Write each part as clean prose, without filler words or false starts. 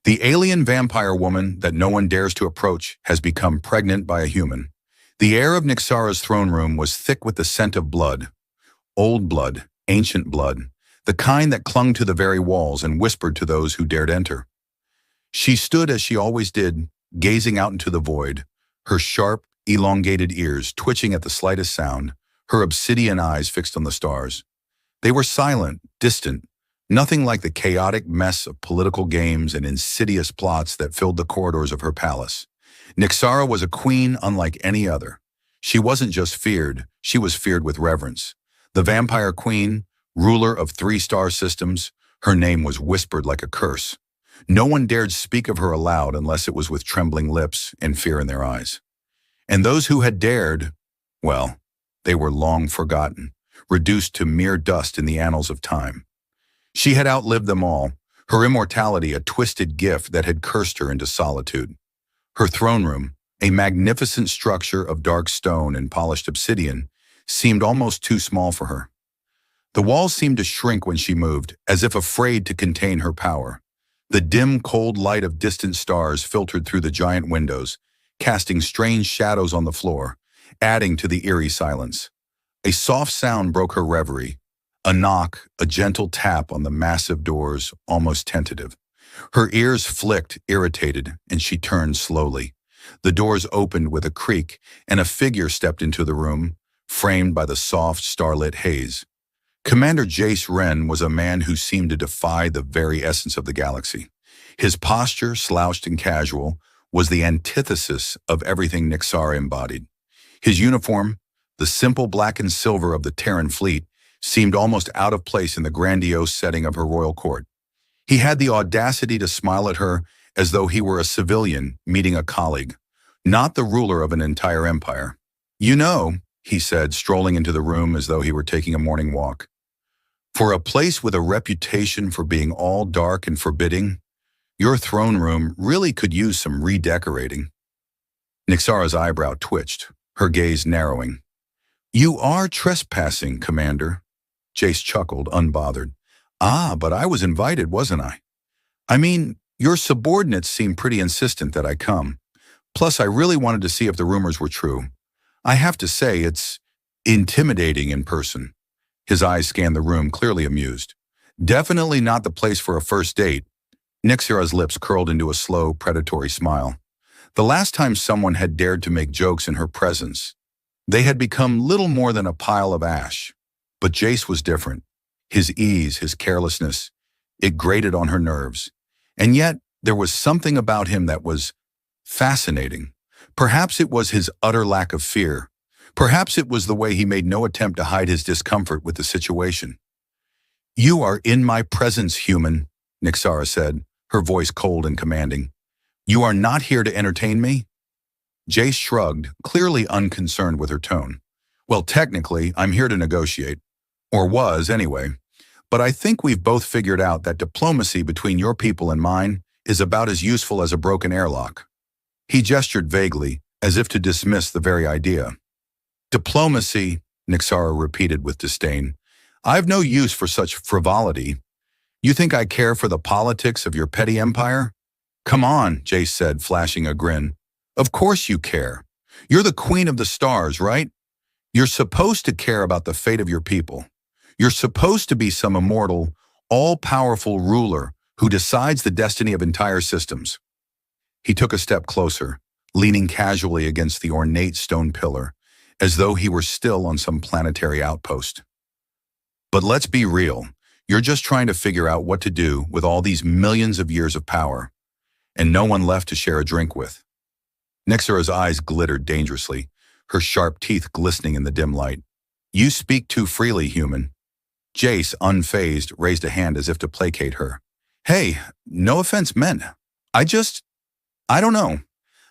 The alien vampire woman that no one dares to approach has become pregnant by a human. The air of Nyxara's throne room was thick with the scent of blood. Old blood, ancient blood, the kind that clung to the very walls and whispered to those who dared enter. She stood as she always did, gazing out into the void, her sharp, elongated ears twitching at the slightest sound, her obsidian eyes fixed on the stars. They were silent, distant, nothing like the chaotic mess of political games and insidious plots that filled the corridors of her palace. Nyxara was a queen unlike any other. She wasn't just feared, she was feared with reverence. The vampire queen, ruler of 3-star systems, her name was whispered like a curse. No one dared speak of her aloud unless it was with trembling lips and fear in their eyes. And those who had dared, well, they were long forgotten, reduced to mere dust in the annals of time. She had outlived them all, her immortality a twisted gift that had cursed her into solitude. Her throne room, a magnificent structure of dark stone and polished obsidian, seemed almost too small for her. The walls seemed to shrink when she moved, as if afraid to contain her power. The dim, cold light of distant stars filtered through the giant windows, casting strange shadows on the floor, adding to the eerie silence. A soft sound broke her reverie. A knock, a gentle tap on the massive doors, almost tentative. Her ears flicked, irritated, and she turned slowly. The doors opened with a creak, and a figure stepped into the room, framed by the soft, starlit haze. Commander Jace Wren was a man who seemed to defy the very essence of the galaxy. His posture, slouched and casual, was the antithesis of everything Nyxara embodied. His uniform, the simple black and silver of the Terran fleet, seemed almost out of place in the grandiose setting of her royal court. He had the audacity to smile at her as though he were a civilian meeting a colleague, not the ruler of an entire empire. "You know," he said, strolling into the room as though he were taking a morning walk, "for a place with a reputation for being all dark and forbidding, your throne room really could use some redecorating." Nyxara's eyebrow twitched, her gaze narrowing. "You are trespassing, Commander." Jace chuckled, unbothered. "Ah, but I was invited, wasn't I? I mean, your subordinates seem pretty insistent that I come. Plus, I really wanted to see if the rumors were true. I have to say, it's intimidating in person." His eyes scanned the room, clearly amused. "Definitely not the place for a first date." Nyxara's lips curled into a slow, predatory smile. The last time someone had dared to make jokes in her presence, they had become little more than a pile of ash. But Jace was different. His ease, his carelessness, it grated on her nerves. And yet, there was something about him that was fascinating. Perhaps it was his utter lack of fear. Perhaps it was the way he made no attempt to hide his discomfort with the situation. "You are in my presence, human," Nyxara said, her voice cold and commanding. "You are not here to entertain me?" Jace shrugged, clearly unconcerned with her tone. "Well, technically, I'm here to negotiate. Or was, anyway. But I think we've both figured out that diplomacy between your people and mine is about as useful as a broken airlock." He gestured vaguely, as if to dismiss the very idea. "Diplomacy," Nyxara repeated with disdain. "I've no use for such frivolity. You think I care for the politics of your petty empire?" "Come on," Jace said, flashing a grin. "Of course you care. You're the queen of the stars, right? You're supposed to care about the fate of your people. You're supposed to be some immortal, all-powerful ruler who decides the destiny of entire systems." He took a step closer, leaning casually against the ornate stone pillar, as though he were still on some planetary outpost. "But let's be real. You're just trying to figure out what to do with all these millions of years of power, and no one left to share a drink with." Nyxara's eyes glittered dangerously, her sharp teeth glistening in the dim light. "You speak too freely, human." Jace, unfazed, raised a hand as if to placate her. "Hey, no offense meant. I don't know.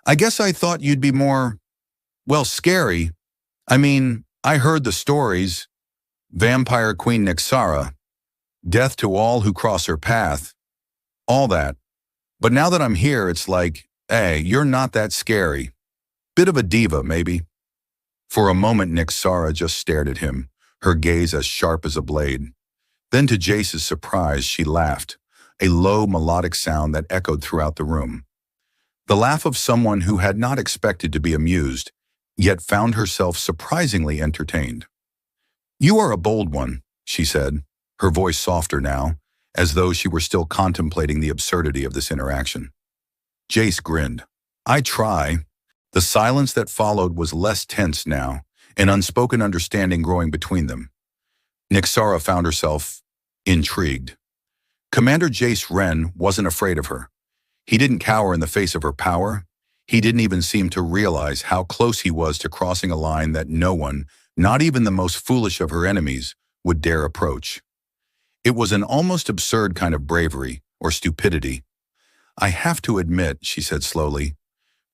I guess I thought you'd be more, well, scary. I mean, I heard the stories. Vampire Queen Nyxara, death to all who cross her path, all that. But now that I'm here, it's like, hey, you're not that scary. Bit of a diva, maybe." For a moment, Nyxara just stared at him, her gaze as sharp as a blade. Then, to Jace's surprise, she laughed, a low melodic sound that echoed throughout the room. The laugh of someone who had not expected to be amused, yet found herself surprisingly entertained. "You are a bold one," she said, her voice softer now, as though she were still contemplating the absurdity of this interaction. Jace grinned. "I try." The silence that followed was less tense now, an unspoken understanding growing between them. Nixara found herself intrigued. Commander Jace Wren wasn't afraid of her. He didn't cower in the face of her power. He didn't even seem to realize how close he was to crossing a line that no one, not even the most foolish of her enemies, would dare approach. It was an almost absurd kind of bravery or stupidity. "I have to admit," she said slowly,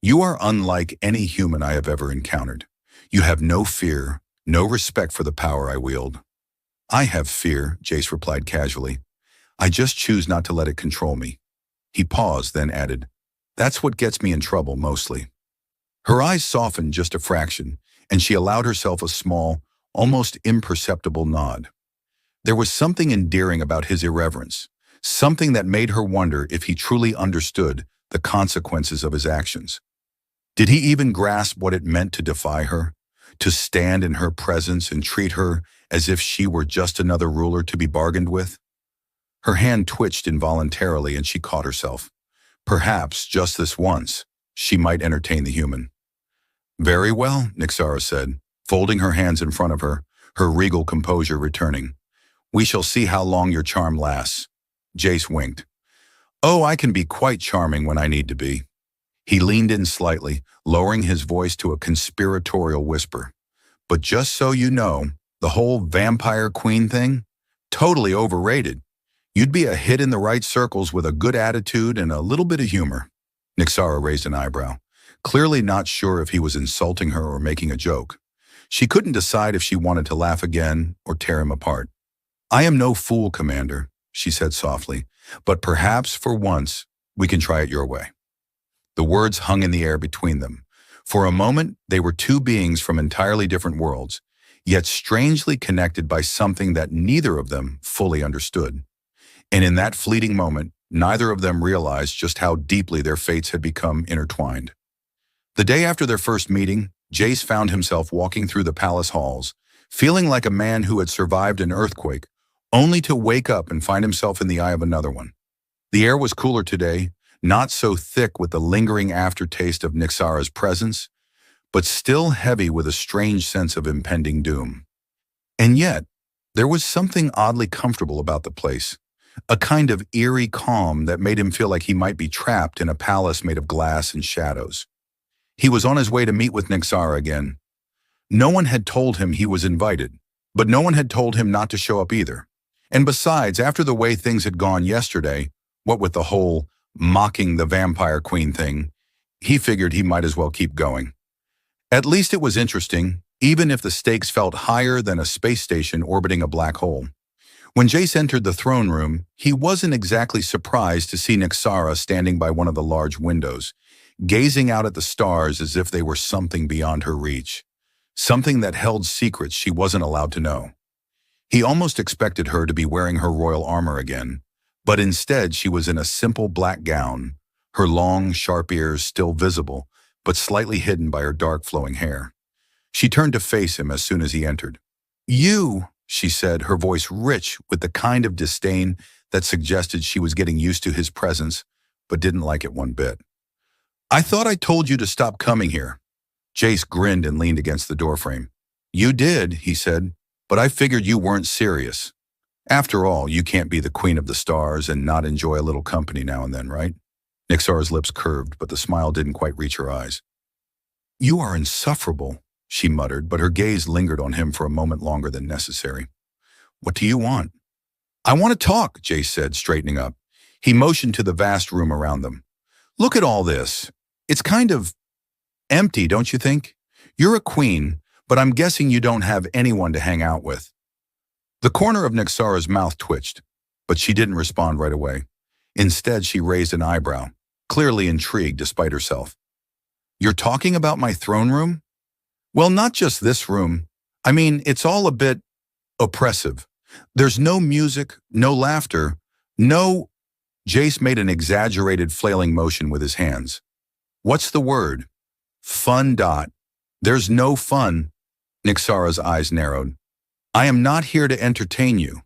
"you are unlike any human I have ever encountered. You have no fear, no respect for the power I wield." "I have fear," Jace replied casually. "I just choose not to let it control me." He paused, then added, "That's what gets me in trouble mostly." Her eyes softened just a fraction, and she allowed herself a small, almost imperceptible nod. There was something endearing about his irreverence, something that made her wonder if he truly understood the consequences of his actions. Did he even grasp what it meant to defy her, to stand in her presence and treat her as if she were just another ruler to be bargained with? Her hand twitched involuntarily and she caught herself. Perhaps, just this once, she might entertain the human. "Very well," Nixara said, folding her hands in front of her, her regal composure returning. "We shall see how long your charm lasts." Jace winked. "Oh, I can be quite charming when I need to be." He leaned in slightly, lowering his voice to a conspiratorial whisper. "But just so you know, the whole vampire queen thing? Totally overrated. You'd be a hit in the right circles with a good attitude and a little bit of humor." Nixara raised an eyebrow, clearly not sure if he was insulting her or making a joke. She couldn't decide if she wanted to laugh again or tear him apart. "I am no fool, Commander," she said softly, "but perhaps for once we can try it your way." The words hung in the air between them. For a moment, they were two beings from entirely different worlds, yet strangely connected by something that neither of them fully understood. And in that fleeting moment, neither of them realized just how deeply their fates had become intertwined. The day after their first meeting, Jace found himself walking through the palace halls, feeling like a man who had survived an earthquake, only to wake up and find himself in the eye of another one. The air was cooler today, not so thick with the lingering aftertaste of Nixara's presence, but still heavy with a strange sense of impending doom. And yet, there was something oddly comfortable about the place, a kind of eerie calm that made him feel like he might be trapped in a palace made of glass and shadows. He was on his way to meet with Nixara again. No one had told him he was invited, but no one had told him not to show up either. And besides, after the way things had gone yesterday, what with the whole mocking the vampire queen thing, he figured he might as well keep going. At least it was interesting, even if the stakes felt higher than a space station orbiting a black hole. When Jace entered the throne room, he wasn't exactly surprised to see Nixara standing by one of the large windows, gazing out at the stars as if they were something beyond her reach, something that held secrets she wasn't allowed to know. He almost expected her to be wearing her royal armor again, but instead she was in a simple black gown, her long, sharp ears still visible, but slightly hidden by her dark flowing hair. She turned to face him as soon as he entered. "You," she said, her voice rich with the kind of disdain that suggested she was getting used to his presence, but didn't like it one bit. "I thought I told you to stop coming here." Jace grinned and leaned against the doorframe. "You did," he said, "but I figured you weren't serious. After all, you can't be the queen of the stars and not enjoy a little company now and then, right?" Nixara's lips curved, but the smile didn't quite reach her eyes. "You are insufferable," she muttered, but her gaze lingered on him for a moment longer than necessary. "What do you want?" "I want to talk," Jace said, straightening up. He motioned to the vast room around them. "Look at all this. It's kind of empty, don't you think? You're a queen, but I'm guessing you don't have anyone to hang out with." The corner of Nixara's mouth twitched, but she didn't respond right away. Instead, she raised an eyebrow, clearly intrigued despite herself. "You're talking about my throne room?" "Well, not just this room. I mean, it's all a bit oppressive. There's no music, no laughter, no..." Jace made an exaggerated flailing motion with his hands. What's the word? Fun. There's no fun. Nixara's eyes narrowed. I am not here to entertain you.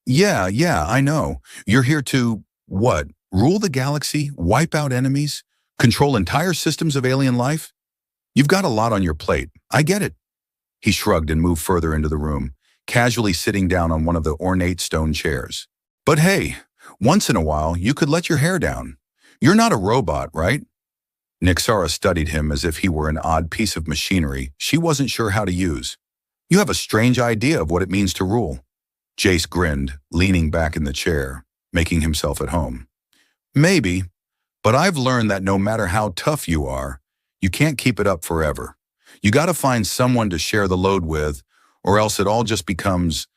Yeah, I know. You're here to, what? Rule the galaxy? Wipe out enemies? Control entire systems of alien life? You've got a lot on your plate. I get it. He shrugged and moved further into the room, casually sitting down on one of the ornate stone chairs. But hey, once in a while, you could let your hair down. You're not a robot, right? Nixara studied him as if he were an odd piece of machinery she wasn't sure how to use. You have a strange idea of what it means to rule. Jace grinned, leaning back in the chair, making himself at home. Maybe, but I've learned that no matter how tough you are, you can't keep it up forever. You gotta find someone to share the load with, or else it all just becomes,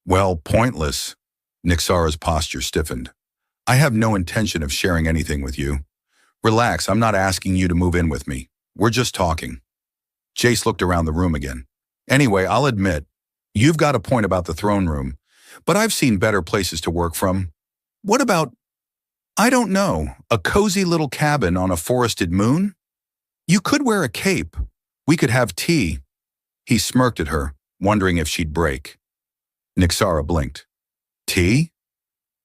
well, pointless. Nixara's posture stiffened. I have no intention of sharing anything with you. Relax, I'm not asking you to move in with me. We're just talking. Jace looked around the room again. Anyway, I'll admit, you've got a point about the throne room, but I've seen better places to work from. What about, I don't know, a cozy little cabin on a forested moon? You could wear a cape. We could have tea. He smirked at her, wondering if she'd break. Nixara blinked. Tea?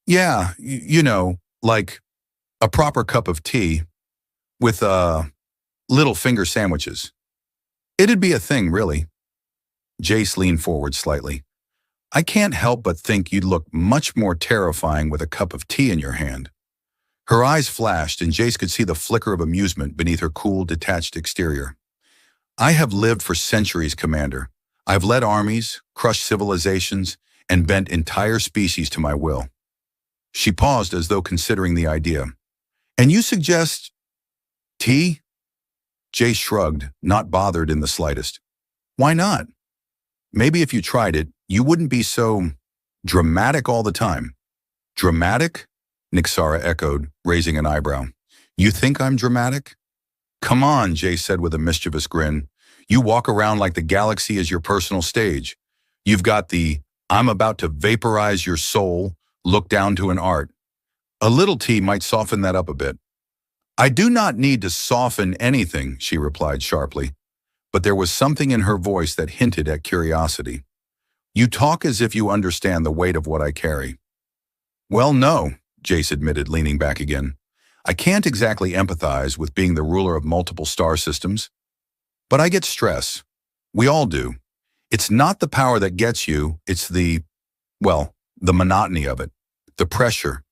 Yeah, you know, like a proper cup of tea with, little finger sandwiches. It'd be a thing, really. Jace leaned forward slightly. I can't help but think you'd look much more terrifying with a cup of tea in your hand. Her eyes flashed, and Jace could see the flicker of amusement beneath her cool, detached exterior. I have lived for centuries, Commander. I've led armies, crushed civilizations, and bent entire species to my will. She paused as though considering the idea. And you suggest tea? Jace shrugged, not bothered in the slightest. Why not? Maybe if you tried it, you wouldn't be so dramatic all the time. Dramatic? Nixara echoed, raising an eyebrow. You think I'm dramatic? Come on, Jace said with a mischievous grin. You walk around like the galaxy is your personal stage. You've got the, I'm about to vaporize your soul, look down to an art. A little tea might soften that up a bit. I do not need to soften anything, she replied sharply, but there was something in her voice that hinted at curiosity. You talk as if you understand the weight of what I carry. Well, no, Jace admitted, leaning back again. I can't exactly empathize with being the ruler of multiple star systems, but I get stress. We all do. It's not the power that gets you, it's the monotony of it, the pressure,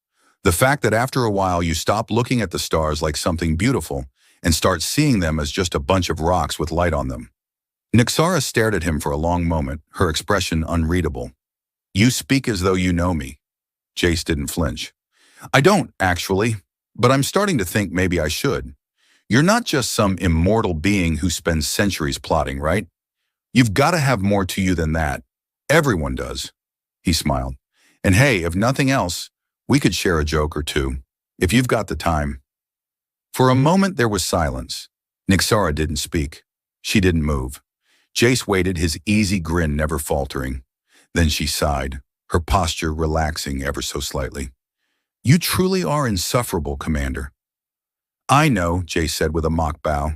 the fact that after a while you stop looking at the stars like something beautiful and start seeing them as just a bunch of rocks with light on them. Nixara stared at him for a long moment, her expression unreadable. You speak as though you know me. Jace didn't flinch. I don't, actually, but I'm starting to think maybe I should. You're not just some immortal being who spends centuries plotting, right? You've got to have more to you than that. Everyone does. He smiled. And hey, if nothing else, we could share a joke or two, if you've got the time. For a moment there was silence. Nixara didn't speak. She didn't move. Jace waited, his easy grin never faltering. Then she sighed, her posture relaxing ever so slightly. You truly are insufferable, Commander. I know, Jace said with a mock bow.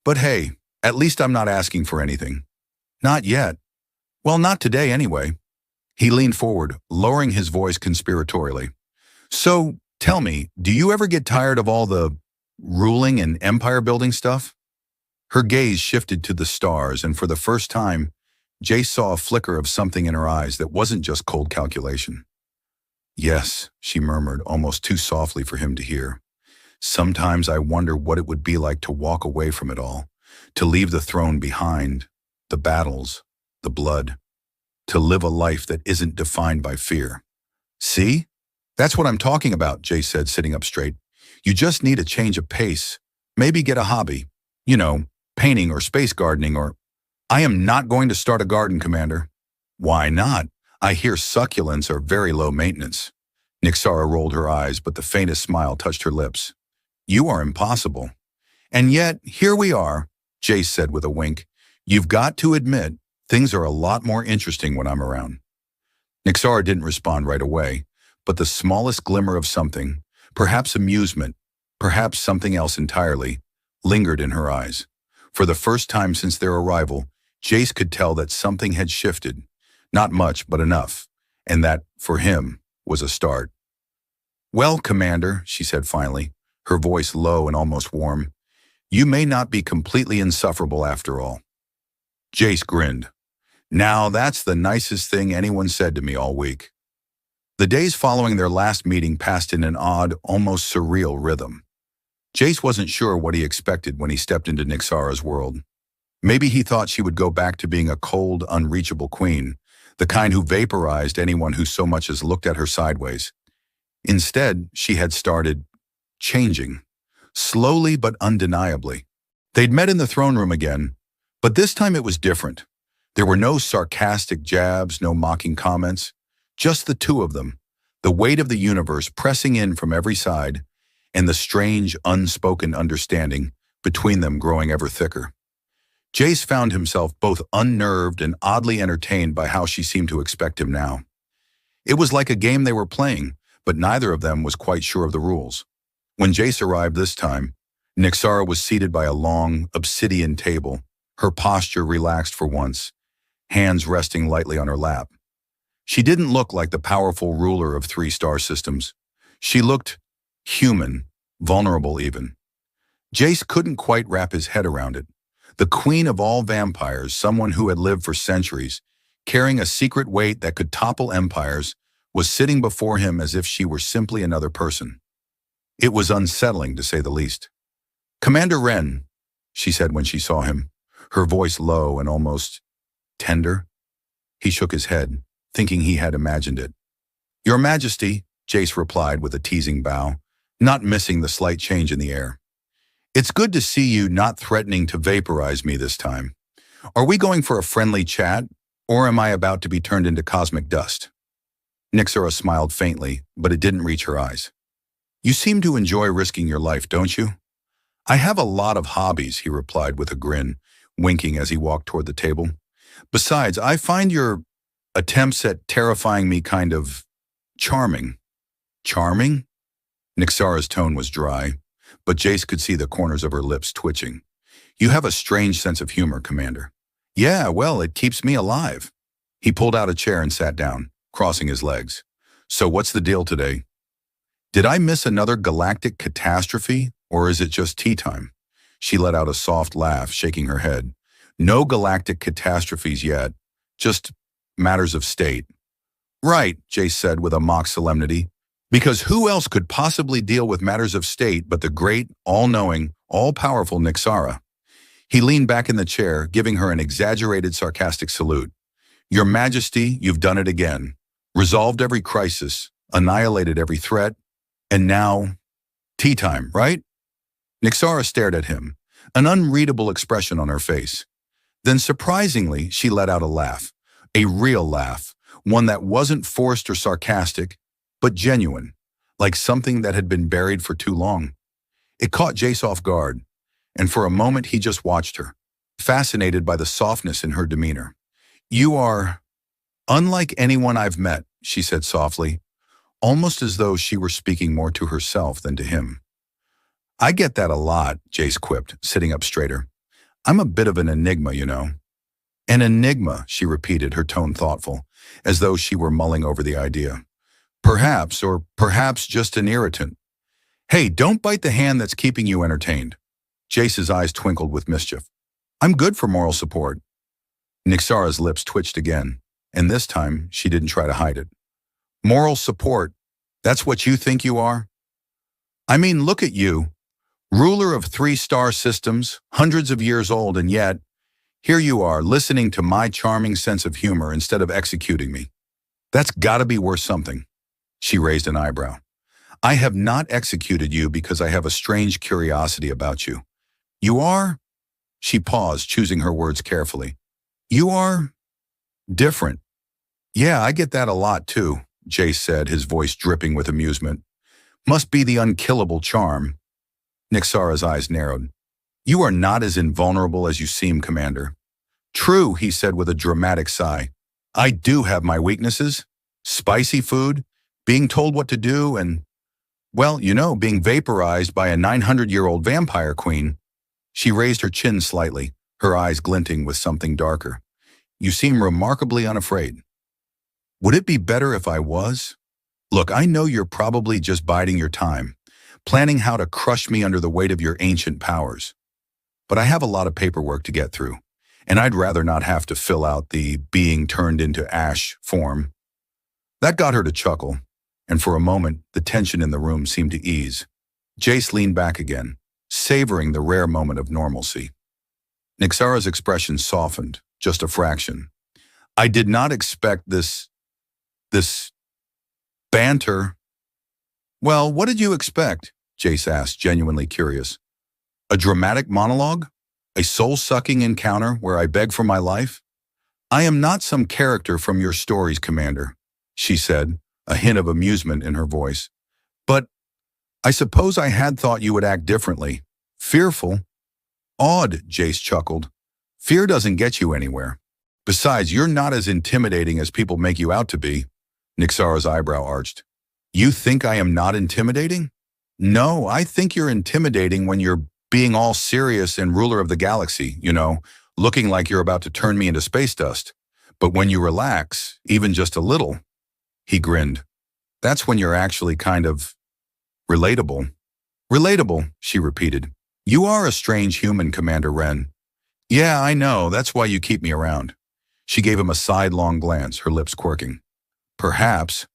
But hey, at least I'm not asking for anything. Not yet. Well, not today anyway. He leaned forward, lowering his voice conspiratorially. So, tell me, do you ever get tired of all the ruling and empire-building stuff? Her gaze shifted to the stars, and for the first time, Jace saw a flicker of something in her eyes that wasn't just cold calculation. Yes, she murmured, almost too softly for him to hear. Sometimes I wonder what it would be like to walk away from it all, to leave the throne behind, the battles, the blood, to live a life that isn't defined by fear. See? That's what I'm talking about, Jace said, sitting up straight. You just need a change of pace. Maybe get a hobby. You know, painting or space gardening or... I am not going to start a garden, Commander. Why not? I hear succulents are very low maintenance. Nixara rolled her eyes, but the faintest smile touched her lips. You are impossible. And yet, here we are, Jace said with a wink. You've got to admit, things are a lot more interesting when I'm around. Nixara didn't respond right away, but the smallest glimmer of something, perhaps amusement, perhaps something else entirely, lingered in her eyes. For the first time since their arrival, Jace could tell that something had shifted. Not much, but enough. And that, for him, was a start. "Well, Commander," she said finally, her voice low and almost warm, "you may not be completely insufferable after all." Jace grinned. "Now that's the nicest thing anyone said to me all week." The days following their last meeting passed in an odd, almost surreal rhythm. Jace wasn't sure what he expected when he stepped into Nixara's world. Maybe he thought she would go back to being a cold, unreachable queen, the kind who vaporized anyone who so much as looked at her sideways. Instead, she had started changing, slowly but undeniably. They'd met in the throne room again, but this time it was different. There were no sarcastic jabs, no mocking comments, just the two of them, the weight of the universe pressing in from every side, and the strange, unspoken understanding between them growing ever thicker. Jace found himself both unnerved and oddly entertained by how she seemed to expect him now. It was like a game they were playing, but neither of them was quite sure of the rules. When Jace arrived this time, Nixara was seated by a long, obsidian table, her posture relaxed for once, hands resting lightly on her lap. She didn't look like the powerful ruler of 3-star systems. She looked human, vulnerable even. Jace couldn't quite wrap his head around it. The queen of all vampires, someone who had lived for centuries, carrying a secret weight that could topple empires, was sitting before him as if she were simply another person. It was unsettling, to say the least. "Commander Wren," she said when she saw him, her voice low and almost tender. He shook his head, thinking he had imagined it. "Your Majesty," Jace replied with a teasing bow, not missing the slight change in the air. "It's good to see you not threatening to vaporize me this time. Are we going for a friendly chat, or am I about to be turned into cosmic dust?" Nixara smiled faintly, but it didn't reach her eyes. "You seem to enjoy risking your life, don't you?" "I have a lot of hobbies," he replied with a grin, winking as he walked toward the table. "Besides, I find your attempts at terrifying me kind of charming." "Charming?" Nixara's tone was dry, but Jace could see the corners of her lips twitching. "You have a strange sense of humor, Commander." "Yeah, well, it keeps me alive." He pulled out a chair and sat down, crossing his legs. "So what's the deal today? Did I miss another galactic catastrophe, or is it just tea time?" She let out a soft laugh, shaking her head. "No galactic catastrophes yet, just matters of state." "Right," Jace said with a mock solemnity, "because who else could possibly deal with matters of state but the great, all-knowing, all-powerful Nixara?" He leaned back in the chair, giving her an exaggerated, sarcastic salute. "Your Majesty, you've done it again. Resolved every crisis, annihilated every threat, and now, tea time, right?" Nixara stared at him, an unreadable expression on her face. Then surprisingly, she let out a laugh, a real laugh, one that wasn't forced or sarcastic, but genuine, like something that had been buried for too long. It caught Jace off guard, and for a moment he just watched her, fascinated by the softness in her demeanor. "You are unlike anyone I've met," she said softly, almost as though she were speaking more to herself than to him. "I get that a lot," Jace quipped, sitting up straighter. "I'm a bit of an enigma, you know." "An enigma," she repeated, her tone thoughtful, as though she were mulling over the idea. "Perhaps, or perhaps just an irritant. Hey, don't bite the hand that's keeping you entertained." Jace's eyes twinkled with mischief. "I'm good for moral support." Nixara's lips twitched again, and this time she didn't try to hide it. "Moral support? That's what you think you are? I mean, look at you. Ruler of 3-star systems, hundreds of years old, and yet, here you are, listening to my charming sense of humor instead of executing me. That's gotta be worth something." She raised an eyebrow. "I have not executed you because I have a strange curiosity about you. You are?" She paused, choosing her words carefully. "You are different." "Yeah, I get that a lot too," Jace said, his voice dripping with amusement. "Must be the unkillable charm." Nixara's eyes narrowed. "You are not as invulnerable as you seem, Commander." "True," he said with a dramatic sigh. "I do have my weaknesses. Spicy food, being told what to do and, well, being vaporized by a 900-year-old vampire queen. She raised her chin slightly, her eyes glinting with something darker. You seem remarkably unafraid. Would it be better if I was? Look, I know you're probably just biding your time, planning how to crush me under the weight of your ancient powers. But I have a lot of paperwork to get through, and I'd rather not have to fill out the being turned into ash form. That got her to chuckle, and for a moment, the tension in the room seemed to ease. Jace leaned back again, savoring the rare moment of normalcy. Nyxara's expression softened, just a fraction. I did not expect this banter. Well, what did you expect? Jace asked, genuinely curious. A dramatic monologue? A soul-sucking encounter where I beg for my life? I am not some character from your stories, Commander, she said, a hint of amusement in her voice. But I suppose I had thought you would act differently. Fearful? Awed, Jace chuckled. Fear doesn't get you anywhere. Besides, you're not as intimidating as people make you out to be. Nyxara's eyebrow arched. You think I am not intimidating? No, I think you're intimidating when you're being all serious and ruler of the galaxy, looking like you're about to turn me into space dust. But when you relax, even just a little, he grinned. That's when you're actually kind of relatable. Relatable, she repeated. You are a strange human, Commander Wren. Yeah, I know. That's why you keep me around. She gave him a sidelong glance, her lips quirking. Perhaps.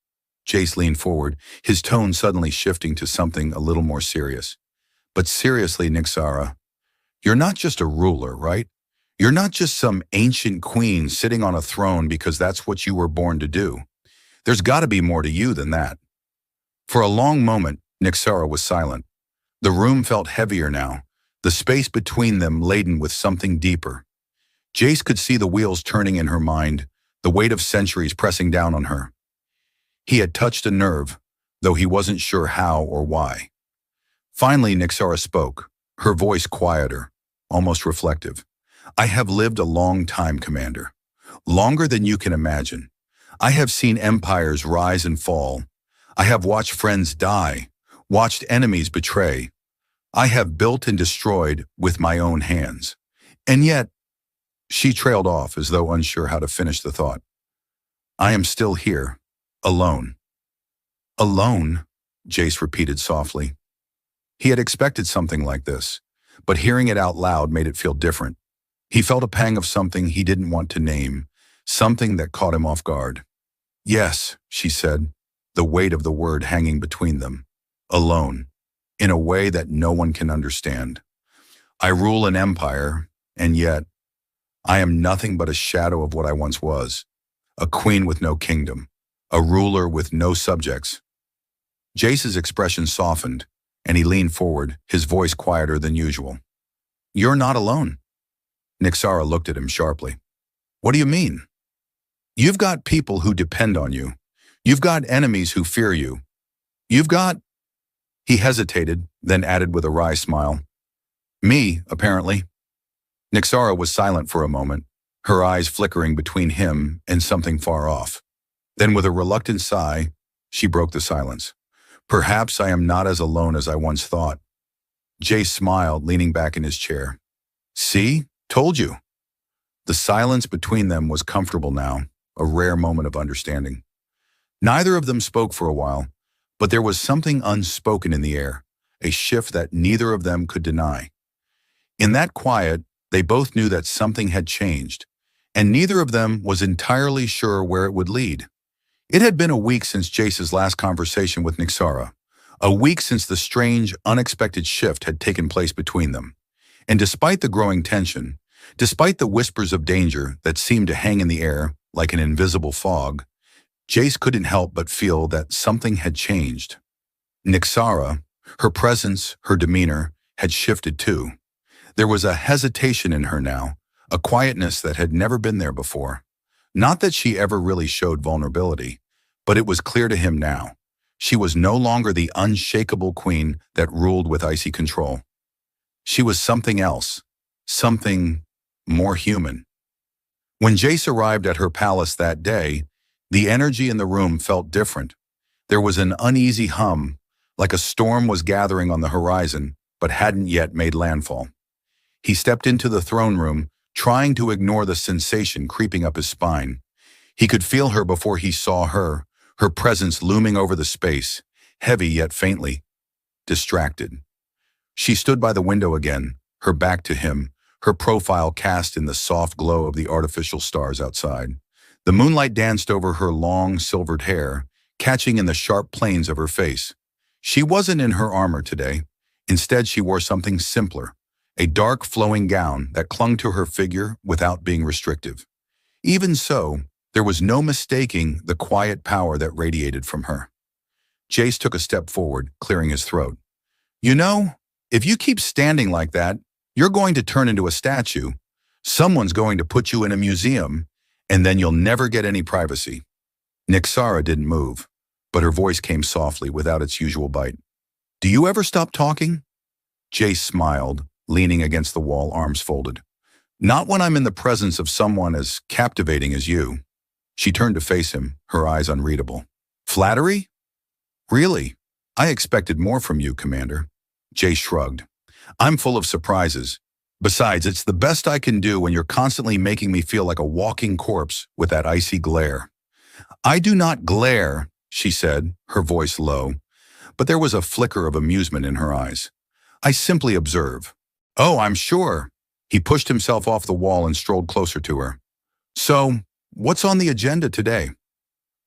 Jace leaned forward, his tone suddenly shifting to something a little more serious. But seriously, Nyxara, you're not just a ruler, right? You're not just some ancient queen sitting on a throne because that's what you were born to do. There's got to be more to you than that. For a long moment, Nyxara was silent. The room felt heavier now, the space between them laden with something deeper. Jace could see the wheels turning in her mind, the weight of centuries pressing down on her. He had touched a nerve, though he wasn't sure how or why. Finally, Nyxara spoke, her voice quieter, almost reflective. I have lived a long time, Commander. Longer than you can imagine. I have seen empires rise and fall. I have watched friends die, watched enemies betray. I have built and destroyed with my own hands. And yet, she trailed off as though unsure how to finish the thought. I am still here, alone. Alone, Jace repeated softly. He had expected something like this, but hearing it out loud made it feel different. He felt a pang of something he didn't want to name, something that caught him off guard. Yes, she said, the weight of the word hanging between them. Alone, in a way that no one can understand. I rule an empire, and yet, I am nothing but a shadow of what I once was. A queen with no kingdom, a ruler with no subjects. Jace's expression softened, and he leaned forward, his voice quieter than usual. You're not alone. Nyxara looked at him sharply. What do you mean? You've got people who depend on you. You've got enemies who fear you. You've got... He hesitated, then added with a wry smile. Me, apparently. Nyxara was silent for a moment, her eyes flickering between him and something far off. Then with a reluctant sigh, she broke the silence. Perhaps I am not as alone as I once thought. Jace smiled, leaning back in his chair. See? Told you. The silence between them was comfortable now, a rare moment of understanding. Neither of them spoke for a while, but there was something unspoken in the air, a shift that neither of them could deny. In that quiet, they both knew that something had changed, and neither of them was entirely sure where it would lead. It had been a week since Jace's last conversation with Nyxara, a week since the strange, unexpected shift had taken place between them. And despite the growing tension, despite the whispers of danger that seemed to hang in the air like an invisible fog, Jace couldn't help but feel that something had changed. Nyxara, her presence, her demeanor, had shifted too. There was a hesitation in her now, a quietness that had never been there before. Not that she ever really showed vulnerability, but it was clear to him now. She was no longer the unshakable queen that ruled with icy control. She was something else, something more human. When Jace arrived at her palace that day, the energy in the room felt different. There was an uneasy hum, like a storm was gathering on the horizon, but hadn't yet made landfall. He stepped into the throne room, trying to ignore the sensation creeping up his spine. He could feel her before he saw her, her presence looming over the space, heavy yet faintly distracted. She stood by the window again, her back to him, her profile cast in the soft glow of the artificial stars outside. The moonlight danced over her long, silvered hair, catching in the sharp planes of her face. She wasn't in her armor today. Instead, she wore something simpler, a dark, flowing gown that clung to her figure without being restrictive. Even so, there was no mistaking the quiet power that radiated from her. Jace took a step forward, clearing his throat. You know, if you keep standing like that, you're going to turn into a statue. Someone's going to put you in a museum, and then you'll never get any privacy. Nyxara didn't move, but her voice came softly without its usual bite. Do you ever stop talking? Jace smiled, leaning against the wall, arms folded. Not when I'm in the presence of someone as captivating as you. She turned to face him, her eyes unreadable. Flattery? Really? I expected more from you, Commander. Jace shrugged. I'm full of surprises. Besides, it's the best I can do when you're constantly making me feel like a walking corpse with that icy glare. I do not glare, she said, her voice low, but there was a flicker of amusement in her eyes. I simply observe. Oh, I'm sure. He pushed himself off the wall and strolled closer to her. So, what's on the agenda today?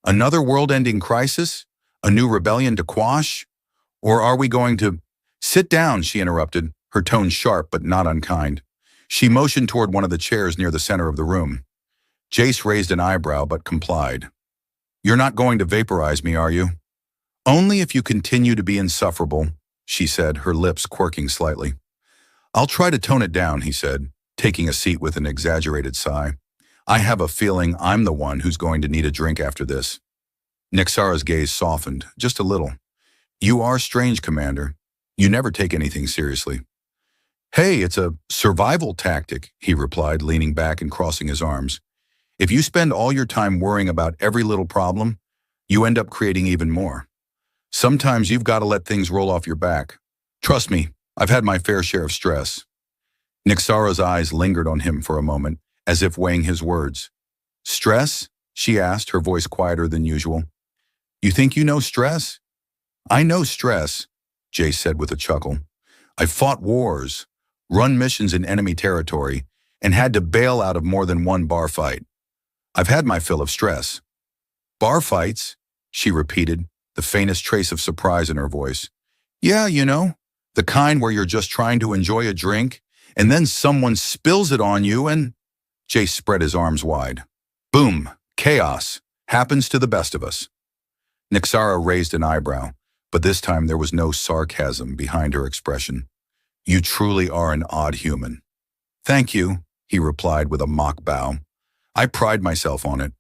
Another world-ending crisis? A new rebellion to quash? Or are we going to— Sit down, she interrupted, her tone sharp but not unkind. She motioned toward one of the chairs near the center of the room. Jace raised an eyebrow but complied. You're not going to vaporize me, are you? Only if you continue to be insufferable, she said, her lips quirking slightly. I'll try to tone it down, he said, taking a seat with an exaggerated sigh. I have a feeling I'm the one who's going to need a drink after this. Nyxara's gaze softened, just a little. You are strange, Commander. You never take anything seriously. Hey, it's a survival tactic, he replied, leaning back and crossing his arms. If you spend all your time worrying about every little problem, you end up creating even more. Sometimes you've got to let things roll off your back. Trust me, I've had my fair share of stress. Nyxara's eyes lingered on him for a moment, as if weighing his words. Stress? She asked, her voice quieter than usual. You think you know stress? I know stress, Jace said with a chuckle. I've fought wars, run missions in enemy territory, and had to bail out of more than one bar fight. I've had my fill of stress. Bar fights? She repeated, the faintest trace of surprise in her voice. Yeah, you know, the kind where you're just trying to enjoy a drink, and then someone spills it on you and— Jace spread his arms wide. Boom, chaos, happens to the best of us. Nyxara raised an eyebrow, but this time there was no sarcasm behind her expression. You truly are an odd human. Thank you, he replied with a mock bow. I pride myself on it,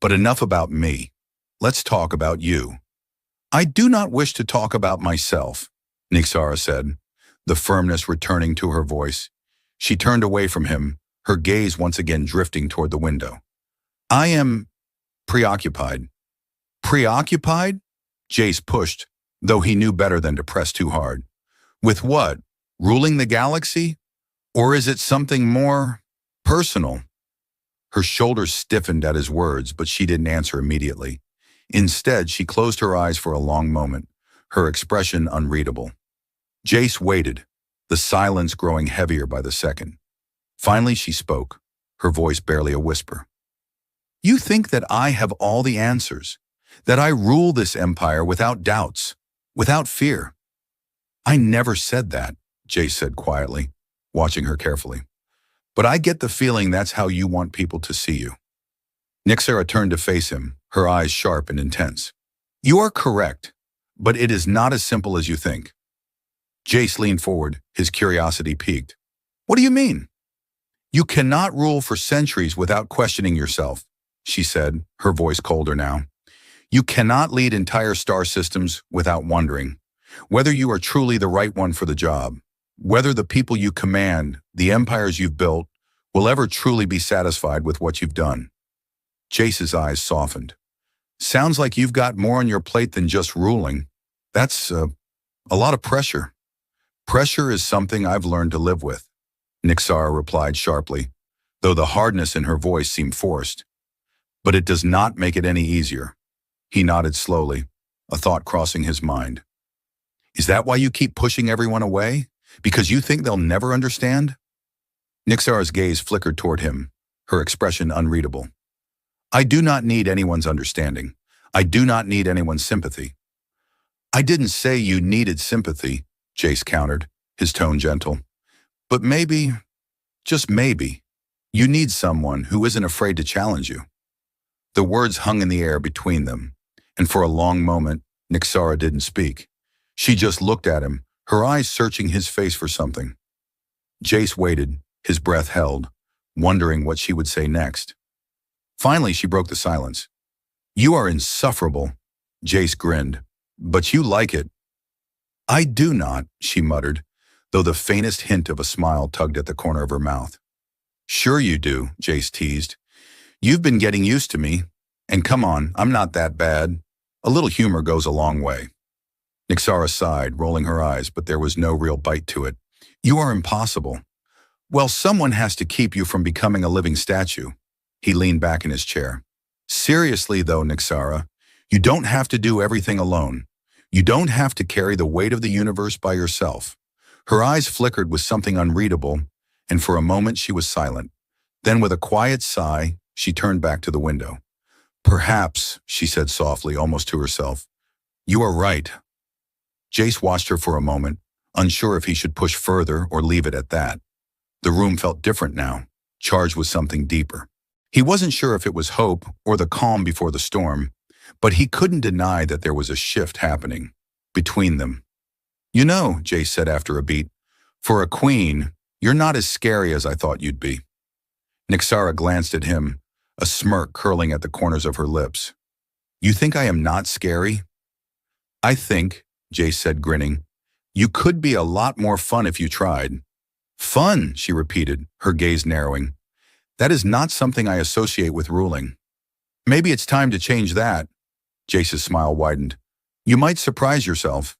but enough about me. Let's talk about you. I do not wish to talk about myself, Nyxara said, the firmness returning to her voice. She turned away from him, her gaze once again drifting toward the window. I am preoccupied. Preoccupied? Jace pushed, though he knew better than to press too hard. With what? Ruling the galaxy? Or is it something more personal? Her shoulders stiffened at his words, but she didn't answer immediately. Instead, she closed her eyes for a long moment, her expression unreadable. Jace waited, the silence growing heavier by the second. Finally, she spoke, her voice barely a whisper. You think that I have all the answers, that I rule this empire without doubts, without fear. I never said that, Jace said quietly, watching her carefully. But I get the feeling that's how you want people to see you. Nyxara turned to face him, her eyes sharp and intense. You are correct, but it is not as simple as you think. Jace leaned forward, his curiosity piqued. What do you mean? You cannot rule for centuries without questioning yourself, she said, her voice colder now. You cannot lead entire star systems without wondering whether you are truly the right one for the job, whether the people you command, the empires you've built, will ever truly be satisfied with what you've done. Jace's eyes softened. Sounds like you've got more on your plate than just ruling. That's a lot of pressure. Pressure is something I've learned to live with, Nixara replied sharply, though the hardness in her voice seemed forced. But it does not make it any easier. He nodded slowly, a thought crossing his mind. Is that why you keep pushing everyone away? Because you think they'll never understand? Nixara's gaze flickered toward him, her expression unreadable. I do not need anyone's understanding. I do not need anyone's sympathy. I didn't say you needed sympathy, Jace countered, his tone gentle. But maybe, just maybe, you need someone who isn't afraid to challenge you. The words hung in the air between them, and for a long moment, Nixara didn't speak. She just looked at him, her eyes searching his face for something. Jace waited, his breath held, wondering what she would say next. Finally, she broke the silence. You are insufferable, Jace grinned, but you like it. I do not, she muttered, though the faintest hint of a smile tugged at the corner of her mouth. Sure you do, Jace teased. You've been getting used to me, and come on, I'm not that bad. A little humor goes a long way. Nixara sighed, rolling her eyes, but there was no real bite to it. You are impossible. Well, someone has to keep you from becoming a living statue. He leaned back in his chair. Seriously, though, Nixara, you don't have to do everything alone. You don't have to carry the weight of the universe by yourself. Her eyes flickered with something unreadable, and for a moment she was silent. Then, with a quiet sigh, she turned back to the window. Perhaps, she said softly, almost to herself. You are right. Jace watched her for a moment, unsure if he should push further or leave it at that. The room felt different now, charged with something deeper. He wasn't sure if it was hope or the calm before the storm, but he couldn't deny that there was a shift happening between them. You know, Jace said after a beat, for a queen, you're not as scary as I thought you'd be. Nixara glanced at him, a smirk curling at the corners of her lips. You think I am not scary? I think, Jace said, grinning, you could be a lot more fun if you tried. Fun, she repeated, her gaze narrowing. That is not something I associate with ruling. Maybe it's time to change that. Jace's smile widened. You might surprise yourself.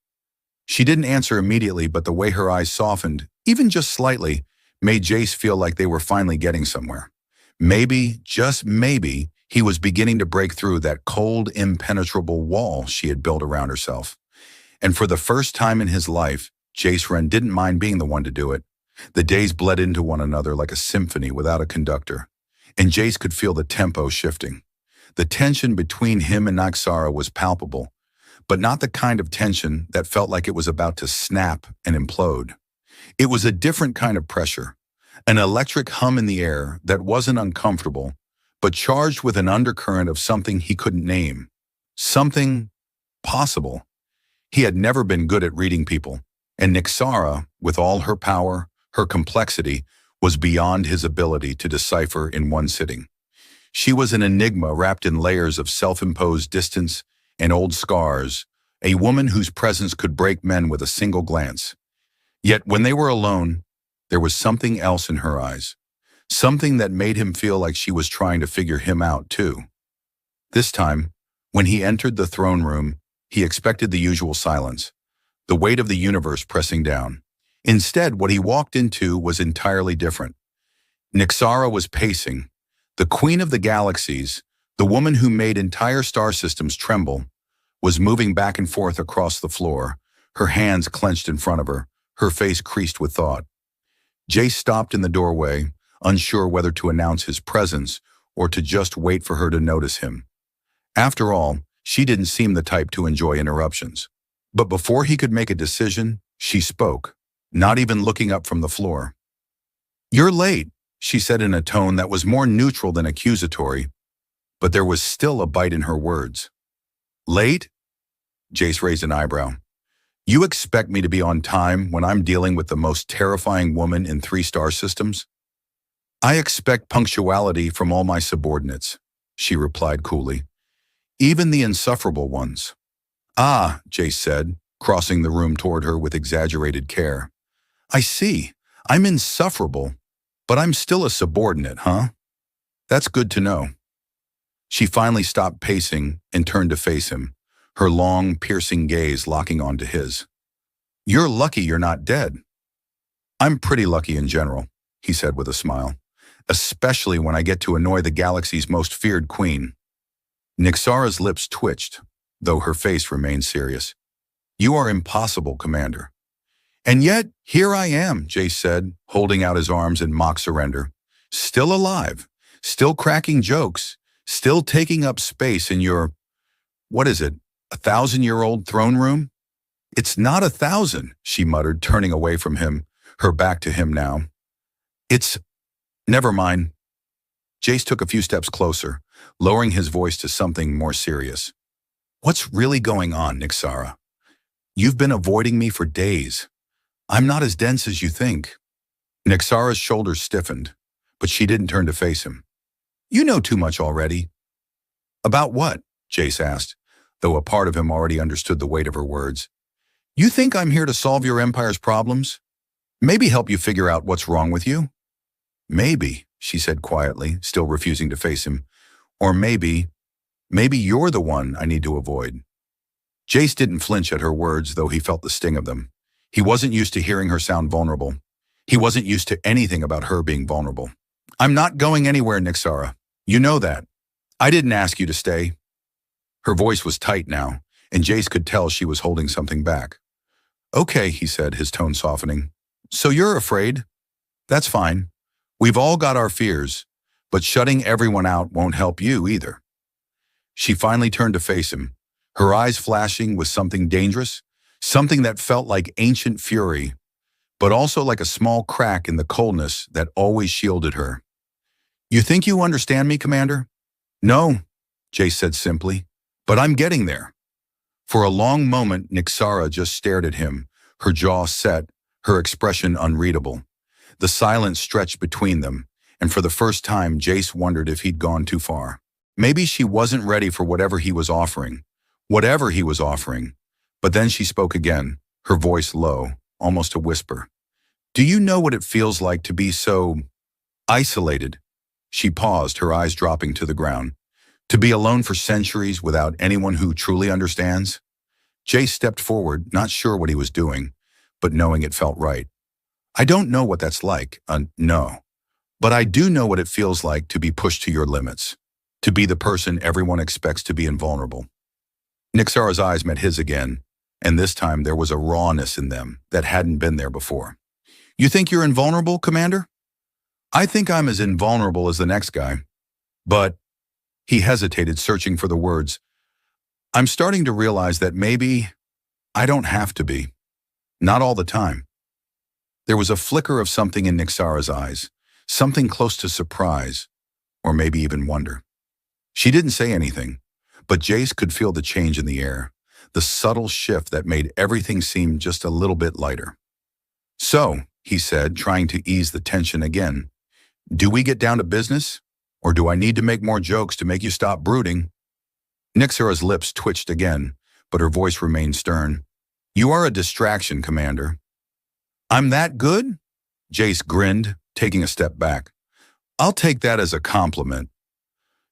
She didn't answer immediately, but the way her eyes softened, even just slightly, made Jace feel like they were finally getting somewhere. Maybe, just maybe, he was beginning to break through that cold, impenetrable wall she had built around herself. And for the first time in his life, Jace Wren didn't mind being the one to do it. The days bled into one another like a symphony without a conductor, and Jace could feel the tempo shifting. The tension between him and Nixara was palpable, but not the kind of tension that felt like it was about to snap and implode. It was a different kind of pressure, an electric hum in the air that wasn't uncomfortable, but charged with an undercurrent of something he couldn't name. Something possible. He had never been good at reading people, and Nixara, with all her power, her complexity, was beyond his ability to decipher in one sitting. She was an enigma wrapped in layers of self-imposed distance and old scars, a woman whose presence could break men with a single glance. Yet when they were alone, there was something else in her eyes, something that made him feel like she was trying to figure him out too. This time, when he entered the throne room, he expected the usual silence, the weight of the universe pressing down. Instead, what he walked into was entirely different. Nixara was pacing. The queen of the galaxies, the woman who made entire star systems tremble, was moving back and forth across the floor, her hands clenched in front of her, her face creased with thought. Jace stopped in the doorway, unsure whether to announce his presence or to just wait for her to notice him. After all, she didn't seem the type to enjoy interruptions. But before he could make a decision, she spoke, not even looking up from the floor. You're late, she said in a tone that was more neutral than accusatory, but there was still a bite in her words. Late? Jace raised an eyebrow. You expect me to be on time when I'm dealing with the most terrifying woman in 3 star systems? I expect punctuality from all my subordinates, she replied coolly. Even the insufferable ones. Ah, Jace said, crossing the room toward her with exaggerated care. I see. I'm insufferable, but I'm still a subordinate, huh? That's good to know. She finally stopped pacing and turned to face him, her long, piercing gaze locking onto his. "You're lucky you're not dead." "I'm pretty lucky in general," he said with a smile, "especially when I get to annoy the galaxy's most feared queen." Nixara's lips twitched, though her face remained serious. "You are impossible, Commander." "And yet, here I am," Jace said, holding out his arms in mock surrender. "Still alive, still cracking jokes, still taking up space in your, what is it, 1,000-year-old throne room?" "It's not 1,000, she muttered, turning away from him, her back to him now. "It's, never mind." Jace took a few steps closer, lowering his voice to something more serious. "What's really going on, Nixara? You've been avoiding me for days. I'm not as dense as you think." Nixara's shoulders stiffened, but she didn't turn to face him. "You know too much already." "About what?" Jace asked, though a part of him already understood the weight of her words. "You think I'm here to solve your empire's problems? Maybe help you figure out what's wrong with you?" "Maybe," she said quietly, still refusing to face him. "Or maybe you're the one I need to avoid." Jace didn't flinch at her words, though he felt the sting of them. He wasn't used to hearing her sound vulnerable. He wasn't used to anything about her being vulnerable. "I'm not going anywhere, Nixara. You know that. I didn't ask you to stay." Her voice was tight now, and Jace could tell she was holding something back. "Okay," he said, his tone softening. "So you're afraid? That's fine. We've all got our fears, but shutting everyone out won't help you either." She finally turned to face him, her eyes flashing with something dangerous, something that felt like ancient fury, but also like a small crack in the coldness that always shielded her. "You think you understand me, Commander?" "No," Jace said simply, "but I'm getting there." For a long moment, Nixara just stared at him, her jaw set, her expression unreadable. The silence stretched between them, and for the first time, Jace wondered if he'd gone too far. Maybe she wasn't ready for whatever he was offering. But then she spoke again, her voice low, almost a whisper. "Do you know what it feels like to be so isolated?" She paused, her eyes dropping to the ground. "To be alone for centuries without anyone who truly understands?" Jace stepped forward, not sure what he was doing, but knowing it felt right. "I don't know what that's like, no. But I do know what it feels like to be pushed to your limits, to be the person everyone expects to be invulnerable." Nixara's eyes met his again, and this time there was a rawness in them that hadn't been there before. "You think you're invulnerable, Commander?" "I think I'm as invulnerable as the next guy. But," he hesitated, searching for the words, "I'm starting to realize that maybe I don't have to be. Not all the time." There was a flicker of something in Nixara's eyes, something close to surprise, or maybe even wonder. She didn't say anything, but Jace could feel the change in the air, the subtle shift that made everything seem just a little bit lighter. "So," he said, trying to ease the tension again, "do we get down to business? Or do I need to make more jokes to make you stop brooding?" Nixara's lips twitched again, but her voice remained stern. "You are a distraction, Commander." "I'm that good?" Jace grinned, taking a step back. "I'll take that as a compliment."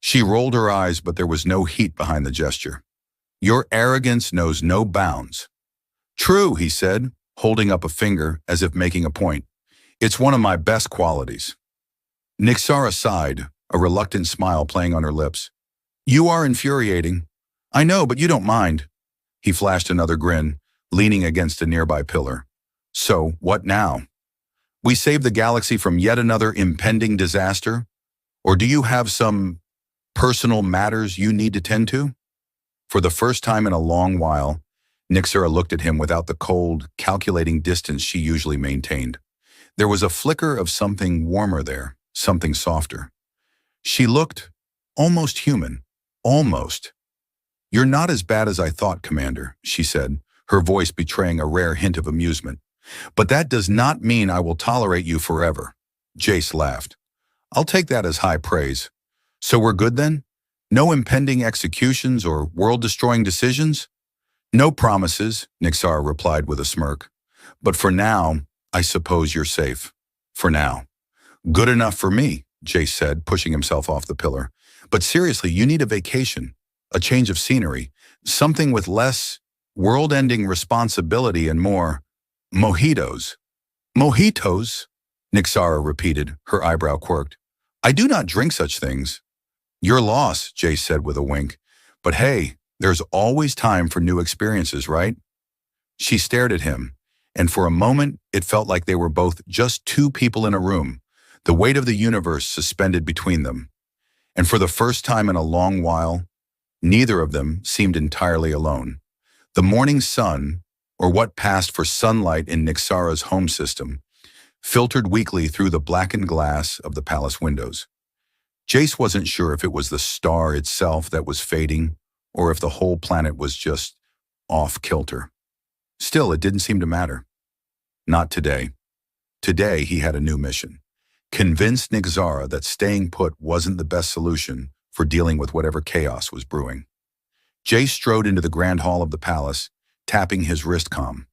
She rolled her eyes, but there was no heat behind the gesture. "Your arrogance knows no bounds." "True," he said, holding up a finger as if making a point. "It's one of my best qualities." Nixara sighed, a reluctant smile playing on her lips. "You are infuriating. I know, but you don't mind." He flashed another grin, leaning against a nearby pillar. "So, what now? We save the galaxy from yet another impending disaster? Or do you have some personal matters you need to tend to?" For the first time in a long while, Nixara looked at him without the cold, calculating distance she usually maintained. There was a flicker of something warmer there, something softer. She looked almost human, almost. "You're not as bad as I thought, Commander," she said, her voice betraying a rare hint of amusement. "But that does not mean I will tolerate you forever." Jace laughed. "I'll take that as high praise. So we're good then? No impending executions or world-destroying decisions?" "No promises," Nixara replied with a smirk. "But for now, I suppose you're safe. For now." "Good enough for me," Jace said, pushing himself off the pillar. But seriously, you need a vacation, a change of scenery, something with less world-ending responsibility and more mojitos. Mojitos? Nixara repeated, her eyebrow quirked. I do not drink such things. Your loss, Jace said with a wink. But hey, there's always time for new experiences, right? She stared at him, and for a moment it felt like they were both just two people in a room, the weight of the universe suspended between them. And for the first time in a long while, neither of them seemed entirely alone. The morning sun, or what passed for sunlight in Nixara's home system, filtered weakly through the blackened glass of the palace windows. Jace wasn't sure if it was the star itself that was fading, or if the whole planet was just off-kilter. Still, it didn't seem to matter. Not today. Today, he had a new mission. Convince Nixara that staying put wasn't the best solution for dealing with whatever chaos was brewing. Jace strode into the grand hall of the palace, tapping his wrist comm.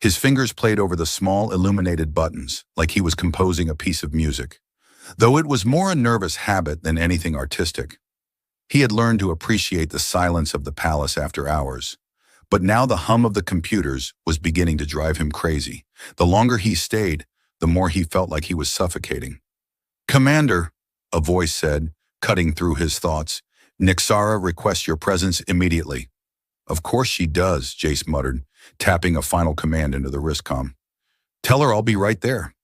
His fingers played over the small illuminated buttons, like he was composing a piece of music, though it was more a nervous habit than anything artistic. He had learned to appreciate the silence of the palace after hours, but now the hum of the computers was beginning to drive him crazy. The longer he stayed, the more he felt like he was suffocating. Commander, a voice said, cutting through his thoughts, Nixara requests your presence immediately. Of course she does, Jace muttered, tapping a final command into the wristcom. Tell her I'll be right there.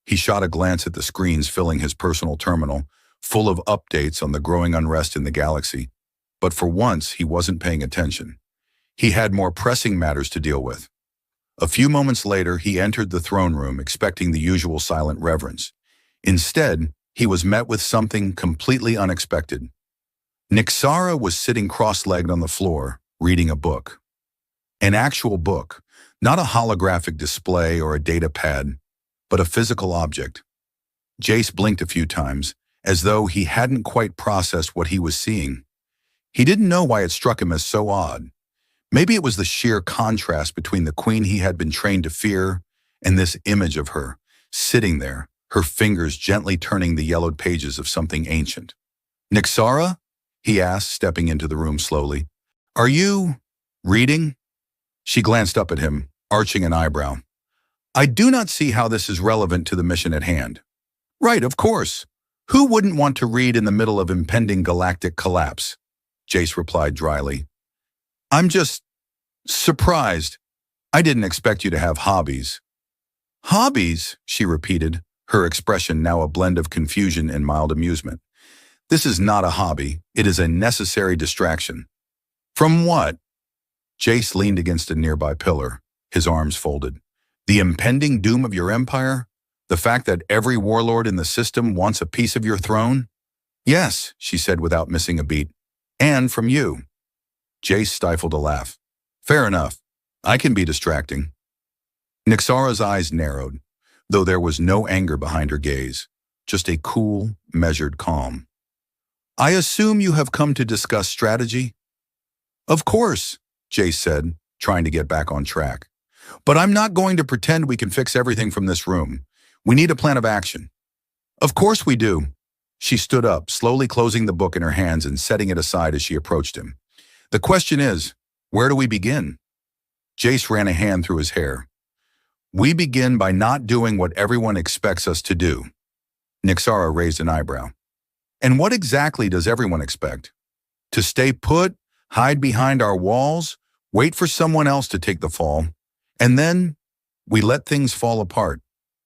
He shot a glance at the screens filling his personal terminal, full of updates on the growing unrest in the galaxy. But for once, he wasn't paying attention. He had more pressing matters to deal with. A few moments later, he entered the throne room expecting the usual silent reverence. Instead, he was met with something completely unexpected. Nixara was sitting cross-legged on the floor, reading a book. An actual book, not a holographic display or a data pad, but a physical object. Jace blinked a few times, as though he hadn't quite processed what he was seeing. He didn't know why it struck him as so odd. Maybe it was the sheer contrast between the queen he had been trained to fear and this image of her, sitting there, her fingers gently turning the yellowed pages of something ancient. Nixara? He asked, stepping into the room slowly. Are you reading? She glanced up at him, arching an eyebrow. I do not see how this is relevant to the mission at hand. Right, of course. Who wouldn't want to read in the middle of impending galactic collapse? Jace replied dryly. I'm just surprised. I didn't expect you to have hobbies. Hobbies? She repeated, her expression now a blend of confusion and mild amusement. This is not a hobby. It is a necessary distraction. From what? Jace leaned against a nearby pillar, his arms folded. The impending doom of your empire? The fact that every warlord in the system wants a piece of your throne? Yes, she said without missing a beat. And from you. Jace stifled a laugh. Fair enough. I can be distracting. Nixara's eyes narrowed, though there was no anger behind her gaze, just a cool, measured calm. I assume you have come to discuss strategy? Of course, Jace said, trying to get back on track. But I'm not going to pretend we can fix everything from this room. We need a plan of action. Of course we do. She stood up, slowly closing the book in her hands and setting it aside as she approached him. The question is, where do we begin? Jace ran a hand through his hair. We begin by not doing what everyone expects us to do. Nixara raised an eyebrow. And what exactly does everyone expect? To stay put, hide behind our walls, wait for someone else to take the fall, and then we let things fall apart.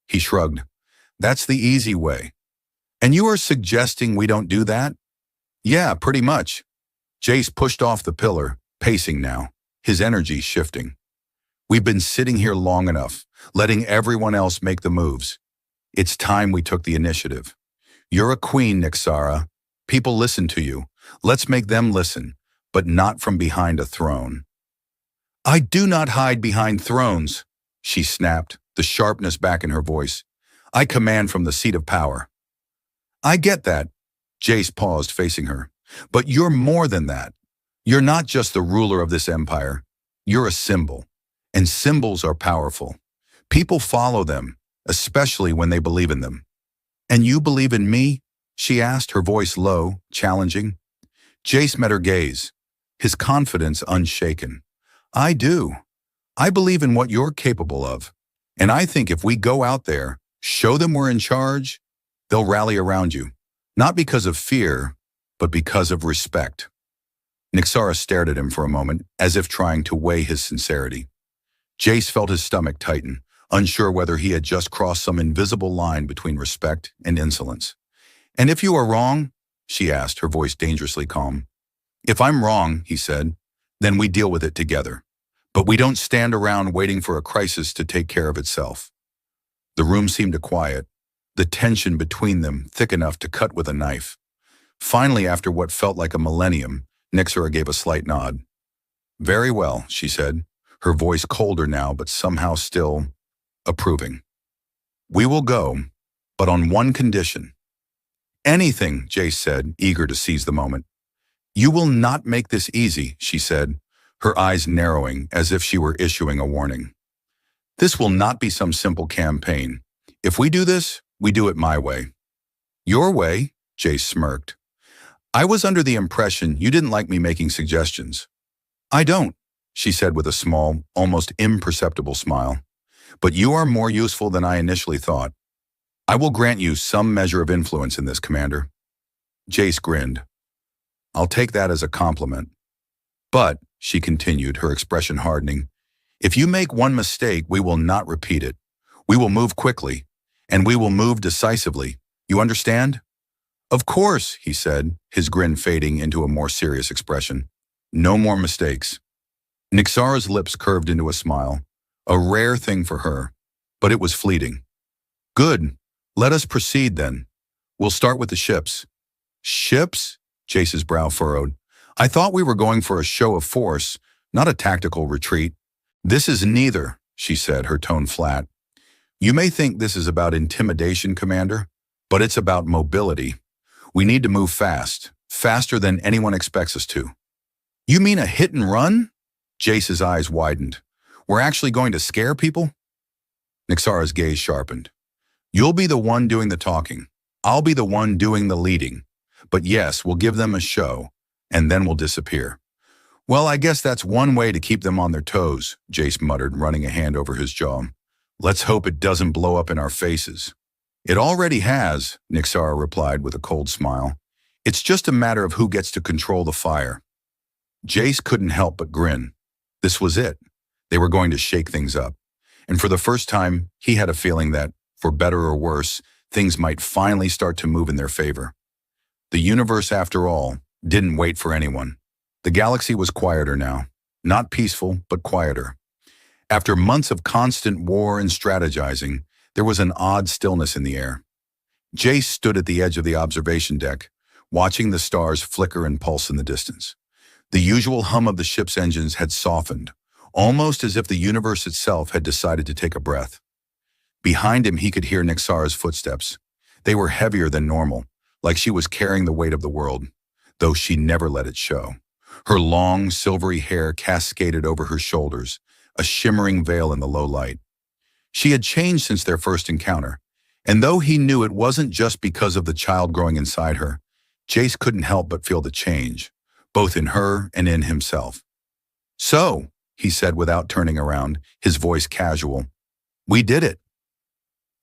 He shrugged. That's the easy way. And you are suggesting we don't do that? Yeah, pretty much. Jace pushed off the pillar, pacing now, his energy shifting. We've been sitting here long enough, letting everyone else make the moves. It's time we took the initiative. You're a queen, Nixara. People listen to you. Let's make them listen, but not from behind a throne. I do not hide behind thrones, she snapped, the sharpness back in her voice. I command from the seat of power. I get that. Jace paused, facing her. But you're more than that. You're not just the ruler of this empire. You're a symbol. And symbols are powerful. People follow them, especially when they believe in them. And you believe in me? she asked, her voice low, challenging. Jace met her gaze, his confidence unshaken. I do. I believe in what you're capable of. And I think if we go out there, show them we're in charge, they'll rally around you. Not because of fear, but because of respect. Nixara stared at him for a moment, as if trying to weigh his sincerity. Jace felt his stomach tighten, unsure whether he had just crossed some invisible line between respect and insolence. And if you are wrong, she asked, her voice dangerously calm. If I'm wrong, he said, then we deal with it together. But we don't stand around waiting for a crisis to take care of itself. The room seemed to quiet, the tension between them thick enough to cut with a knife. Finally, after what felt like a millennium, Nixara gave a slight nod. Very well, she said, her voice colder now but somehow still approving. We will go, but on one condition. Anything, Jace said, eager to seize the moment. You will not make this easy, she said, her eyes narrowing as if she were issuing a warning. This will not be some simple campaign. If we do this, we do it my way. Your way? Jace smirked. I was under the impression you didn't like me making suggestions. I don't, she said with a small, almost imperceptible smile. But you are more useful than I initially thought. I will grant you some measure of influence in this, Commander. Jace grinned. I'll take that as a compliment. But, she continued, her expression hardening, if you make one mistake, we will not repeat it. We will move quickly, and we will move decisively. You understand? Of course, he said, his grin fading into a more serious expression. No more mistakes. Nixara's lips curved into a smile, a rare thing for her, but it was fleeting. Good. Let us proceed then. We'll start with the ships. Ships? Jace's brow furrowed. I thought we were going for a show of force, not a tactical retreat. This is neither, she said, her tone flat. You may think this is about intimidation, Commander, but it's about mobility. We need to move fast, faster than anyone expects us to. You mean a hit and run? Jace's eyes widened. We're actually going to scare people? Nixara's gaze sharpened. You'll be the one doing the talking. I'll be the one doing the leading. But yes, we'll give them a show, and then we'll disappear. Well, I guess that's one way to keep them on their toes, Jace muttered, running a hand over his jaw. Let's hope it doesn't blow up in our faces. It already has, Nixara replied with a cold smile. It's just a matter of who gets to control the fire. Jace couldn't help but grin. This was it. They were going to shake things up. And for the first time, he had a feeling that, for better or worse, things might finally start to move in their favor. The universe, after all, didn't wait for anyone. The galaxy was quieter now. Not peaceful, but quieter. After months of constant war and strategizing, there was an odd stillness in the air. Jace stood at the edge of the observation deck, watching the stars flicker and pulse in the distance. The usual hum of the ship's engines had softened, almost as if the universe itself had decided to take a breath. Behind him, he could hear Nixara's footsteps. They were heavier than normal, like she was carrying the weight of the world, though she never let it show. Her long, silvery hair cascaded over her shoulders, a shimmering veil in the low light. She had changed since their first encounter, and though he knew it wasn't just because of the child growing inside her, Jace couldn't help but feel the change, both in her and in himself. So, he said without turning around, his voice casual, we did it.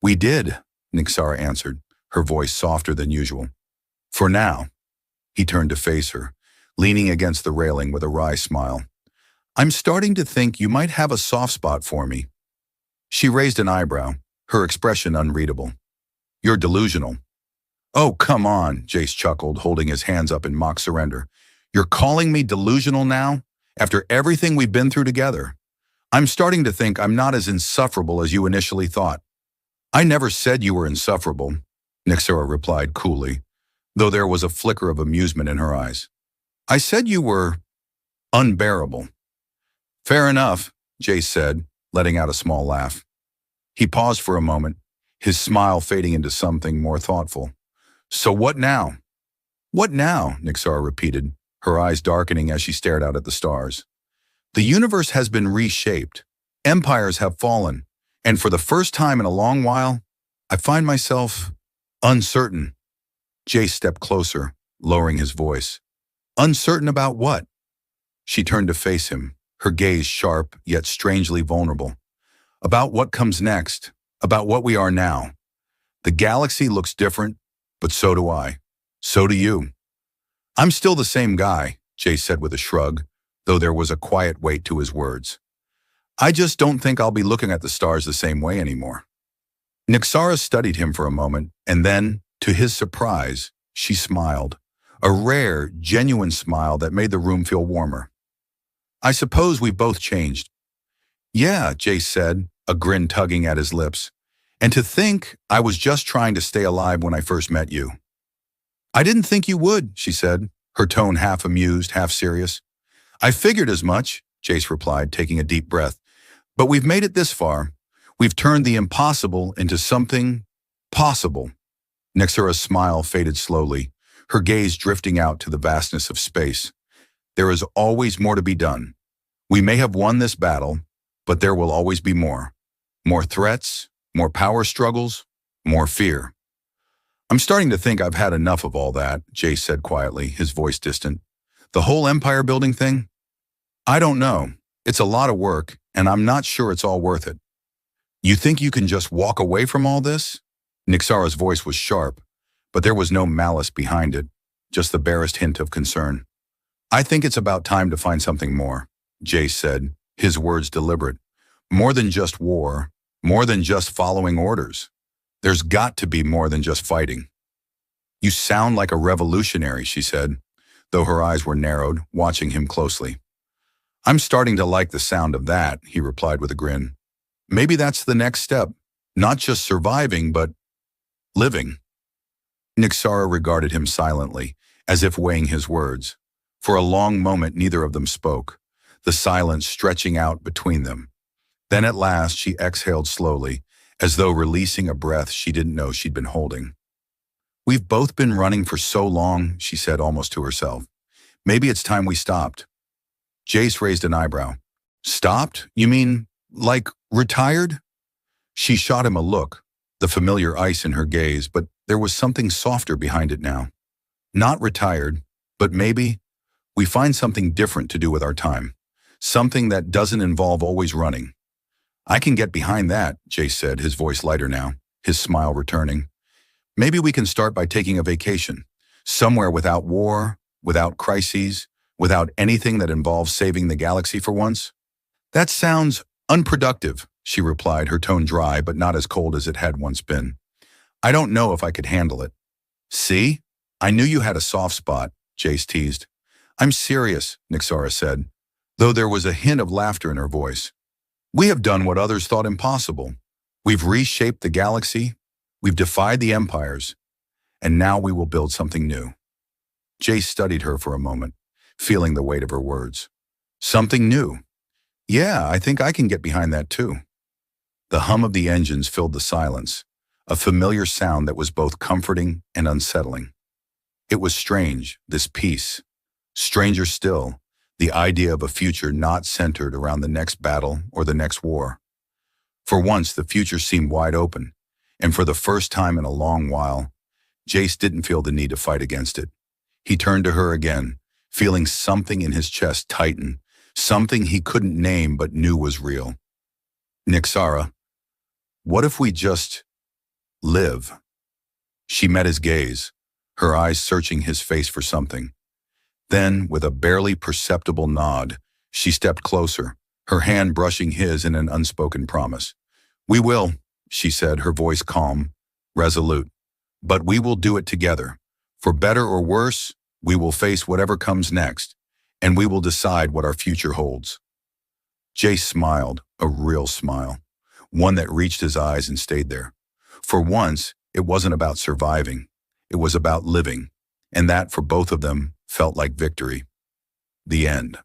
We did, Nixara answered, her voice softer than usual. For now. He turned to face her, leaning against the railing with a wry smile. I'm starting to think you might have a soft spot for me. She raised an eyebrow, her expression unreadable. You're delusional. Oh, come on, Jace chuckled, holding his hands up in mock surrender. You're calling me delusional now, after everything we've been through together? I'm starting to think I'm not as insufferable as you initially thought. I never said you were insufferable, Nixara replied coolly, though there was a flicker of amusement in her eyes. I said you were unbearable. Fair enough, Jace said, letting out a small laugh. He paused for a moment, his smile fading into something more thoughtful. So what now? What now? Nixara repeated, her eyes darkening as she stared out at the stars. The universe has been reshaped. Empires have fallen. And for the first time in a long while, I find myself uncertain. Jace stepped closer, lowering his voice. Uncertain about what? She turned to face him, her gaze sharp yet strangely vulnerable. About what comes next, about what we are now. The galaxy looks different, but so do I. So do you. I'm still the same guy, Jace said with a shrug, though there was a quiet weight to his words. I just don't think I'll be looking at the stars the same way anymore. Nyxara studied him for a moment, and then, to his surprise, she smiled. A rare, genuine smile that made the room feel warmer. I suppose we've both changed. Yeah, Jace said, a grin tugging at his lips. And to think I was just trying to stay alive when I first met you. I didn't think you would, she said, her tone half amused, half serious. I figured as much, Jace replied, taking a deep breath. But we've made it this far. We've turned the impossible into something possible. Nyxara's smile faded slowly, her gaze drifting out to the vastness of space. There is always more to be done. We may have won this battle, but there will always be more. More threats, more power struggles, more fear. I'm starting to think I've had enough of all that, Jace said quietly, his voice distant. The whole empire building thing? I don't know. It's a lot of work, and I'm not sure it's all worth it. You think you can just walk away from all this? Nyxara's voice was sharp, but there was no malice behind it, just the barest hint of concern. I think it's about time to find something more, Jace said, his words deliberate. More than just war, more than just following orders. There's got to be more than just fighting. You sound like a revolutionary, she said, though her eyes were narrowed, watching him closely. I'm starting to like the sound of that, he replied with a grin. Maybe that's the next step, not just surviving, but living. Nyxara regarded him silently, as if weighing his words. For a long moment, neither of them spoke, the silence stretching out between them. Then at last, she exhaled slowly, as though releasing a breath she didn't know she'd been holding. We've both been running for so long, she said almost to herself. Maybe it's time we stopped. Jace raised an eyebrow. Stopped? You mean, like, retired? She shot him a look, the familiar ice in her gaze, but there was something softer behind it now. Not retired, but maybe we find something different to do with our time. Something that doesn't involve always running. I can get behind that, Jace said, his voice lighter now, his smile returning. Maybe we can start by taking a vacation. Somewhere without war, without crises, without anything that involves saving the galaxy for once. That sounds unproductive, she replied, her tone dry but not as cold as it had once been. I don't know if I could handle it. See? I knew you had a soft spot, Jace teased. I'm serious, Nyxara said, though there was a hint of laughter in her voice. We have done what others thought impossible. We've reshaped the galaxy, we've defied the empires, and now we will build something new. Jace studied her for a moment, feeling the weight of her words. Something new. Yeah, I think I can get behind that too. The hum of the engines filled the silence, a familiar sound that was both comforting and unsettling. It was strange, this peace. Stranger still, the idea of a future not centered around the next battle or the next war. For once, the future seemed wide open, and for the first time in a long while, Jace didn't feel the need to fight against it. He turned to her again, feeling something in his chest tighten, something he couldn't name but knew was real. Nyxara, what if we just live? She met his gaze, her eyes searching his face for something. Then, with a barely perceptible nod, she stepped closer, her hand brushing his in an unspoken promise. We will, she said, her voice calm, resolute. But we will do it together. For better or worse, we will face whatever comes next, and we will decide what our future holds. Jace smiled, a real smile, one that reached his eyes and stayed there. For once, it wasn't about surviving. It was about living, and that, for both of them, felt like victory. The end.